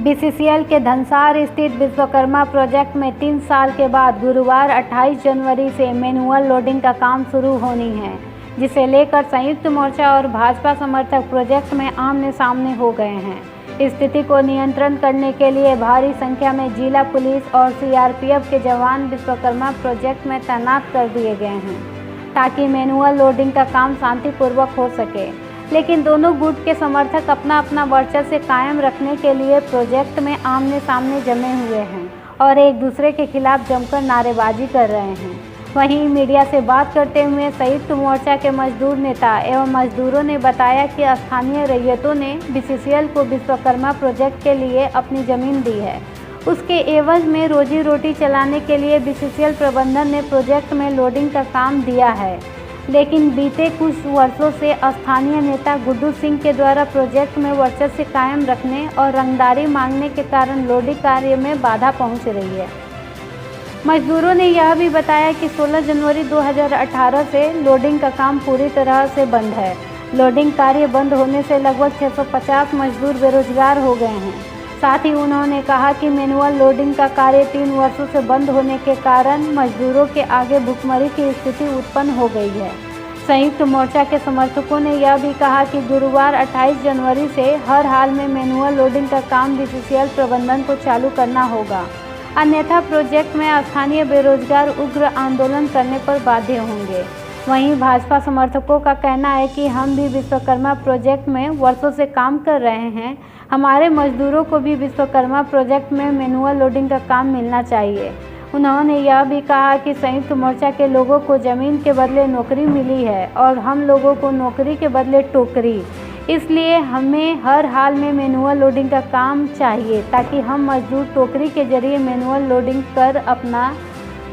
BCCL के धनसार स्थित Vishwakarma project में 3 साल के बाद गुरुवार 28 जनवरी से मैनुअल लोडिंग का काम शुरू होनी है, जिसे लेकर संयुक्त मोर्चा और भाजपा समर्थक प्रोजेक्ट में आमने सामने हो गए हैं। स्थिति को नियंत्रण करने के लिए भारी संख्या में जिला पुलिस और सीआरपीएफ के जवान विश्वकर्मा प्रोजेक्ट में तैनात कर दिए गए हैं, ताकि मैनुअल लोडिंग का काम शांतिपूर्वक हो सके। लेकिन दोनों गुट के समर्थक अपना अपना वर्चस्व कायम रखने के लिए प्रोजेक्ट में आमने सामने जमे हुए हैं और एक दूसरे के खिलाफ जमकर नारेबाजी कर रहे हैं। वहीं मीडिया से बात करते हुए संयुक्त मोर्चा के मजदूर नेता एवं मजदूरों ने बताया कि स्थानीय रैयतों ने बीसीसीएल को विश्वकर्मा प्रोजेक्ट के लिए अपनी ज़मीन दी है। उसके एवज में रोजी रोटी चलाने के लिए बीसीसीएल प्रबंधन ने प्रोजेक्ट में लोडिंग का काम दिया है। लेकिन बीते कुछ वर्षों से स्थानीय नेता गुड्डू सिंह के द्वारा प्रोजेक्ट में वर्चस्व कायम रखने और रंगदारी मांगने के कारण लोडिंग कार्य में बाधा पहुंच रही है। मजदूरों ने यह भी बताया कि 16 जनवरी 2018 से लोडिंग का काम पूरी तरह से बंद है। लोडिंग कार्य बंद होने से लगभग 650 मजदूर बेरोजगार हो गए हैं। साथ ही उन्होंने कहा कि मैनुअल लोडिंग का कार्य 3 वर्षों से बंद होने के कारण मजदूरों के आगे भुखमरी की स्थिति उत्पन्न हो गई है। संयुक्त मोर्चा के समर्थकों ने यह भी कहा कि गुरुवार 28 जनवरी से हर हाल में मैनुअल लोडिंग का काम बीसीसीएल प्रबंधन को चालू करना होगा, अन्यथा प्रोजेक्ट में स्थानीय बेरोजगार उग्र आंदोलन करने पर बाध्य होंगे। वहीं भाजपा समर्थकों का कहना है कि हम भी विश्वकर्मा प्रोजेक्ट में वर्षों से काम कर रहे हैं, हमारे मजदूरों को भी विश्वकर्मा प्रोजेक्ट में मैनुअल लोडिंग का काम मिलना चाहिए। उन्होंने यह भी कहा कि संयुक्त मोर्चा के लोगों को ज़मीन के बदले नौकरी मिली है और हम लोगों को नौकरी के बदले टोकरी, इसलिए हमें हर हाल में मैनुअल लोडिंग का काम चाहिए, ताकि हम मजदूर टोकरी के जरिए मैनुअल लोडिंग कर अपना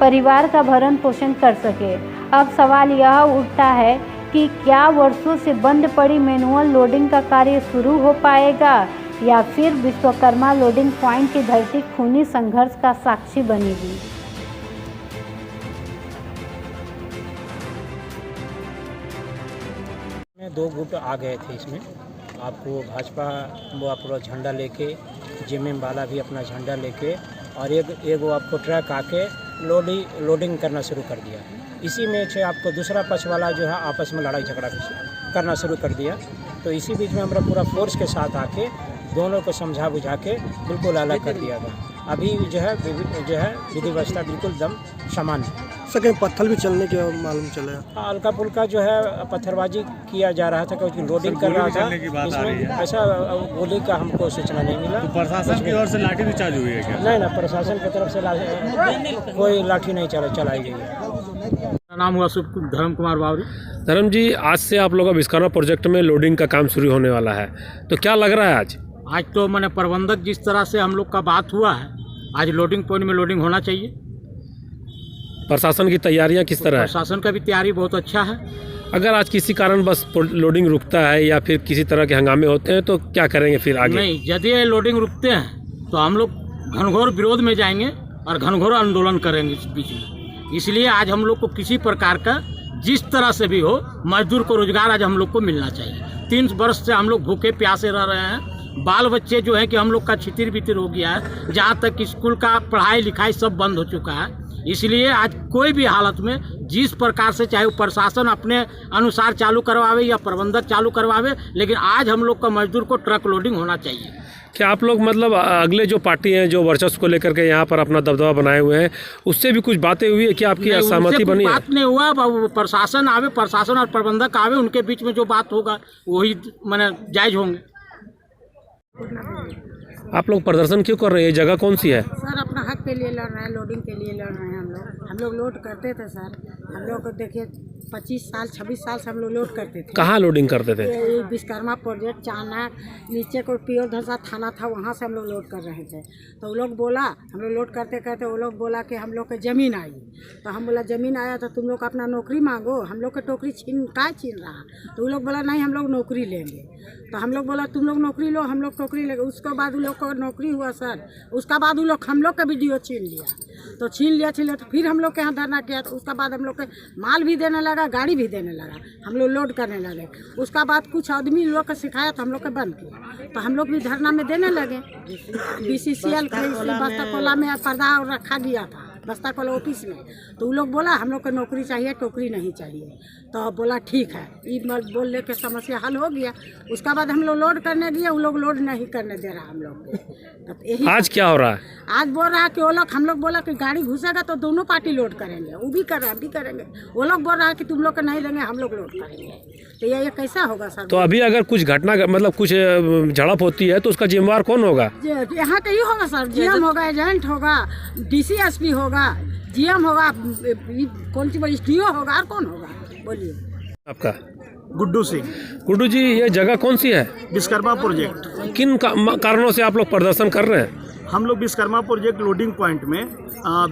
परिवार का भरण पोषण कर सके। अब सवाल यह उठता है कि क्या वर्षों से बंद पड़ी मैनुअल लोडिंग का कार्य शुरू हो पाएगा या फिर विश्वकर्मा लोडिंग पॉइंट की धरती खूनी संघर्ष का साक्षी बनेगी। दो गुट आ गए थे इसमें, आपको भाजपा वो पूरा झंडा लेके, जेएमएम वाला भी अपना झंडा लेके, और एक वो आपको ट्रक आके लोडिंग करना शुरू कर दिया। इसी में से आपको दूसरा पक्ष वाला जो है आपस में लड़ाई झगड़ा करना शुरू कर दिया। तो इसी बीच में हमारा पूरा फोर्स के साथ आके दोनों को समझा बुझा के बिल्कुल अलग कर दिया गया। अभी जो है विधि व्यवस्था बिल्कुल दम सामान्य। सर कहीं पत्थर भी चलने के मालूम चला? हल्का फुल्का जो है पत्थरबाजी किया जा रहा था, क्योंकि लोडिंग कर रहा था। इसमें ऐसा गोली का हमको सूचना नहीं मिला। तो प्रशासन की ओर से लाठी भी चार्ज हुई है क्या? नहीं ना, प्रशासन की तरफ से कोई लाठी नहीं चलाई गई है। मेरा नाम हुआ धर्म कुमार बावरी। धर्म जी, आज से आप लोगों का विश्वकर्मा प्रोजेक्ट में लोडिंग का काम शुरू होने वाला है, तो क्या लग रहा है आज तो मैंने प्रबंधक जिस तरह से हम लोग का बात हुआ है, आज लोडिंग पॉइंट में लोडिंग होना चाहिए। प्रशासन की तैयारियां किस तरह है? प्रशासन का भी तैयारी बहुत अच्छा है। अगर आज किसी कारण बस लोडिंग रुकता है या फिर किसी तरह के हंगामे होते हैं तो क्या करेंगे फिर आगे? नहीं, यदि ये लोडिंग रुकते हैं तो हम लोग घनघोर विरोध में जाएंगे और घनघोर आंदोलन करेंगे इस बीच में। इसलिए आज हम लोग को किसी प्रकार का जिस तरह से भी हो मजदूर को रोजगार आज हम लोग को मिलना चाहिए। 3 वर्ष से हम लोग भूखे प्यासे रह रहे हैं। बाल बच्चे जो है कि हम लोग का छितिर बितिर हो गया है, जहाँ तक स्कूल का पढ़ाई लिखाई सब बंद हो चुका है। इसलिए आज कोई भी हालत में जिस प्रकार से चाहे वो प्रशासन अपने अनुसार चालू करवावे या प्रबंधक चालू करवावे, लेकिन आज हम लोग का मजदूर को ट्रक लोडिंग होना चाहिए। क्या आप लोग मतलब अगले जो पार्टी हैं जो वर्चस्व को लेकर के यहाँ पर अपना दबदबा बनाए हुए हैं, उससे भी कुछ बातें हुई है कि आपकी असहमति बनी है? बात नहीं हुआ, प्रशासन आवे, प्रशासन और प्रबंधक आवे, उनके बीच में जो बात होगा वही माने जायज होंगे। आप लोग प्रदर्शन क्यों कर रहे हैं? ये जगह कौन सी है? सर अपना हक के लिए लड़ रहे हैं, लोडिंग के लिए लड़ रहे हैं। हम लोग लोड करते थे सर। हम लोग को देखिए 25 साल 26 साल से हम लोग लोड करते थे। कहाँ लोडिंग करते थे? ये विश्वकर्मा प्रोजेक्ट चाना नीचे को प्योर धरसा थाना था, वहाँ से हम लोग लोड कर रहे थे। तो वो लोग बोला, हम लोग लोड करते करते वो लोग बोला कि हम लोग के ज़मीन आई। तो हम बोला ज़मीन आया तो तुम लोग अपना नौकरी मांगो, हम लोग के टोकरी छीन रहा। तो वो लोग बोला नहीं हम लोग नौकरी लेंगे। तो हम लोग बोला तुम लोग नौकरी लो, हम लोग नौकरी लेंगे। उसके बाद उन लोग को नौकरी हुआ सर। उसका बाद उन लोग हम लोग का वीडियो छीन लिया। तो फिर हम लोग के यहाँ धरना किया। तो उसका बाद हम लोग के माल भी देने लगा लगा, गाड़ी भी देने लगा, हम लोग लोड करने लगे। उसका बाद कुछ आदमी लोग का सिखाया तो हम लोग का बंद किया, तो हम लोग भी धरना में देने लगे। BCCL बस्ता कोला में पर्दा रखा गया था, बस्ता कोला ऑफिस में, तो वो लोग बोला हम लोग को नौकरी चाहिए, टोकरी नहीं चाहिए। तो बोला ठीक है, ये बोल ले के समस्या हल हो गया। उसका बाद हम लोग लोड करने दिए, वो लोग लोड नहीं करने दे रहा हम लोग को। तो यही आज क्या हो रहा है? आज बोल रहा है कि वो लोग, हम लोग बोला कि गाड़ी घुसेगा तो दोनों पार्टी लोड करेंगे, वो भी कर रहे हैं, हम भी करेंगे। वो लोग बोल रहा है कि तुम लोग को नहीं लेंगे, हम लोग लोड करेंगे। तो ये कैसा होगा सर? तो अभी अगर कुछ घटना मतलब कुछ झड़प होती है तो उसका जिम्मेवार कौन होगा? यहाँ का ही होगा सर, GM होगा, एजेंट होगा, DCSP होगा, GM होगा, कौन सी बड़ी SDO होगा, और कौन होगा? बोलिए। आपका? गुड्डू सिंह। गुड्डू जी, ये जगह कौन सी है? विश्वकर्मा प्रोजेक्ट। किन कारणों से आप लोग प्रदर्शन कर रहे हैं? हम लोग विश्वकर्मा प्रोजेक्ट लोडिंग पॉइंट में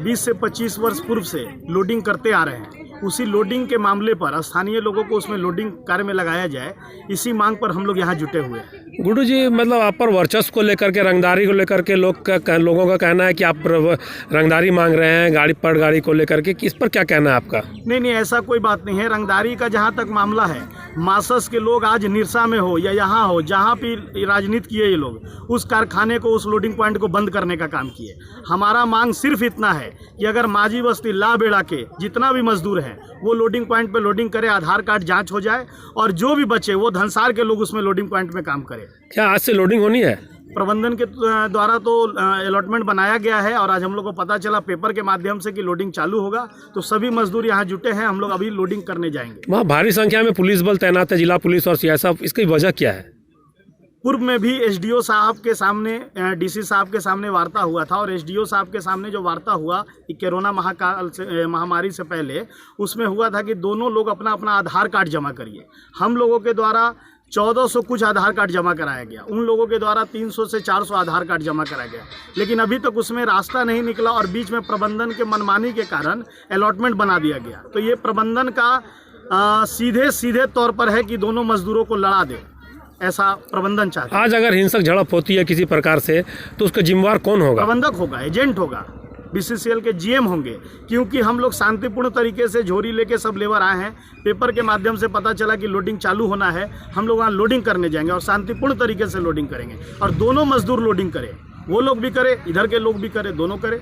20 से 25 वर्ष पूर्व से लोडिंग करते आ रहे हैं। उसी लोडिंग के मामले पर स्थानीय लोगों को उसमें लोडिंग कार्य में लगाया जाए, इसी मांग पर हम लोग यहाँ जुटे हुए हैं। गुड्डू जी, मतलब आप पर वर्चस्व को लेकर के, रंगदारी को लेकर के लोगों का कहना है कि आप रंगदारी मांग रहे हैं गाड़ी को लेकर के, इस पर क्या कहना है आपका? नहीं, ऐसा कोई बात नहीं है। रंगदारी का जहाँ तक मामला है, मासस के लोग आज निरसा में हो या यहाँ हो, जहाँ भी राजनीति किए ये लोग, उस कारखाने को, उस लोडिंग पॉइंट को बंद करने का काम किए। हमारा मांग सिर्फ इतना है कि अगर माझी बस्ती ला बेड़ा के जितना भी मजदूर हैं वो लोडिंग पॉइंट पे लोडिंग करे, आधार कार्ड जांच हो जाए, और जो भी बचे वो धनसार के लोग उसमें लोडिंग पॉइंट में काम करें। क्या आज से लोडिंग होनी है? प्रबंधन के द्वारा तो अलॉटमेंट बनाया गया है, और आज हम लोग को पता चला पेपर के माध्यम से कि लोडिंग चालू होगा, तो सभी मजदूर यहाँ जुटे हैं। हम लोग अभी लोडिंग करने जाएंगे। वहाँ भारी संख्या में पुलिस बल तैनात है, जिला पुलिस और CSF, इसकी वजह क्या है? पूर्व में भी SDO साहब के सामने, DC साहब के सामने वार्ता हुआ था, और SDO साहब के सामने जो वार्ता हुआ कि कोरोना महामारी से पहले, उसमें हुआ था कि दोनों लोग अपना अपना आधार कार्ड जमा करिए। हम लोगों के द्वारा 1400 कुछ आधार कार्ड जमा कराया गया, उन लोगों के द्वारा 300 से 400 आधार कार्ड जमा कराया गया, लेकिन अभी तक उसमें रास्ता नहीं निकला, और बीच में प्रबंधन के मनमानी के कारण अलॉटमेंट बना दिया गया। तो ये प्रबंधन का सीधे तौर पर है कि दोनों मजदूरों को लड़ा दे, ऐसा प्रबंधन चाहता है। आज अगर हिंसक झड़प होती है किसी प्रकार से तो उसका जिम्मेवार कौन होगा? प्रबंधक होगा, एजेंट होगा, BCCL के GM होंगे, क्योंकि हम लोग शांतिपूर्ण तरीके से झोरी लेके सब लेबर आए हैं। पेपर के माध्यम से पता चला कि लोडिंग चालू होना है, हम लोग वहाँ लोडिंग करने जाएंगे और शांतिपूर्ण तरीके से लोडिंग करेंगे, और दोनों मजदूर लोडिंग करें, वो लोग भी करें, इधर के लोग भी करें, दोनों करें।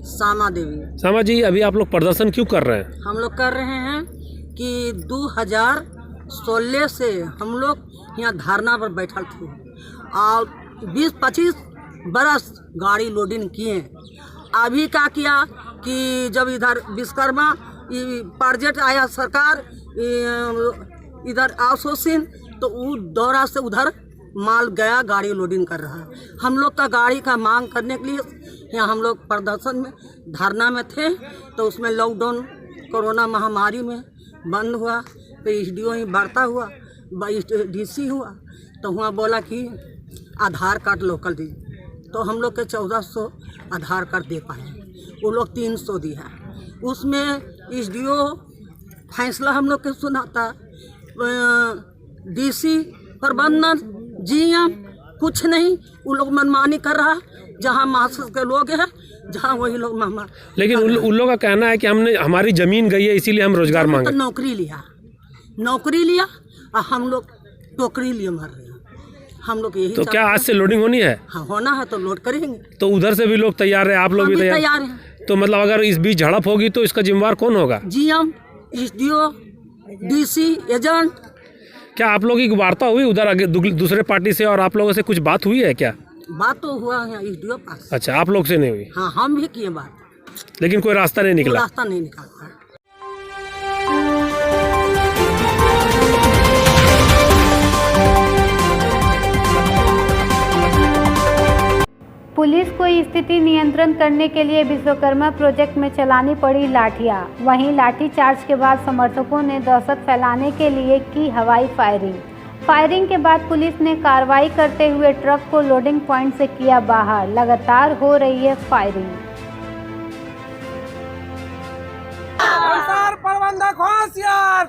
सामा देवी। सामा जी, अभी आप लोग प्रदर्शन क्यों कर रहे हैं? हम लोग कर रहे हैं कि 2016 से हम लोग यहाँ धरना पर बैठल थे, और 20-25 बरस गाड़ी लोडिंग किए। अभी क्या किया कि जब इधर विश्वकर्मा प्रोजेक्ट आया, सरकार इधर आउटसोर्सिंग, तो वो दौरा से उधर माल गया, गाड़ी लोडिंग कर रहा है। हम लोग का गाड़ी का मांग करने के लिए यहाँ हम लोग प्रदर्शन में, धरना में थे, तो उसमें लॉकडाउन कोरोना महामारी में बंद हुआ, तो SDO ही बढ़ता हुआ, DC हुआ, तो वहाँ बोला कि आधार कार्ड लोकल दीजिए, तो हम लोग के 1400 आधार कार्ड दे पाए, वो लोग 300 दिया। उसमें SDO फैसला हम लोग के सुनाता, DC प्रबंधन GM कुछ नहीं, वो लोग मनमानी कर रहा। जहाँ मासस के लोग हैं, जहाँ वही लोग मेहमान। लेकिन उन लोगों का कहना है कि हमारी जमीन गई है, इसीलिए हम रोजगार मांगे। तो नौकरी लिया और हम लोग टोकरी लिए मर रहे हैं। हम लोग यही तो क्या आज से लोडिंग होनी है? हाँ, होना है तो लोड करेंगे। तो उधर से भी लोग तैयार है, आप लोग भी तैयार हैं। तो मतलब अगर इस बीच झड़प होगी तो इसका जिम्मेवार कौन होगा? GM, SDO, DC, agent. क्या आप लोगों की वार्ता हुई उधर आगे दूसरे पार्टी से, और आप लोगों से कुछ बात हुई है क्या? बात तो हुआ है SDO पास। अच्छा, आप लोग से नहीं हुई? हाँ, हम भी किए बात, लेकिन कोई रास्ता नहीं निकला? रास्ता नहीं निकलता। पुलिस को स्थिति नियंत्रण करने के लिए विश्वकर्मा प्रोजेक्ट में चलानी पड़ी लाठियां। वहीं लाठीचार्ज के बाद समर्थकों ने दहशत फैलाने के लिए की हवाई फायरिंग के बाद पुलिस ने कार्रवाई करते हुए ट्रक को लोडिंग पॉइंट से किया बाहर। लगातार हो रही है फायरिंग। प्रबंधक होशियार।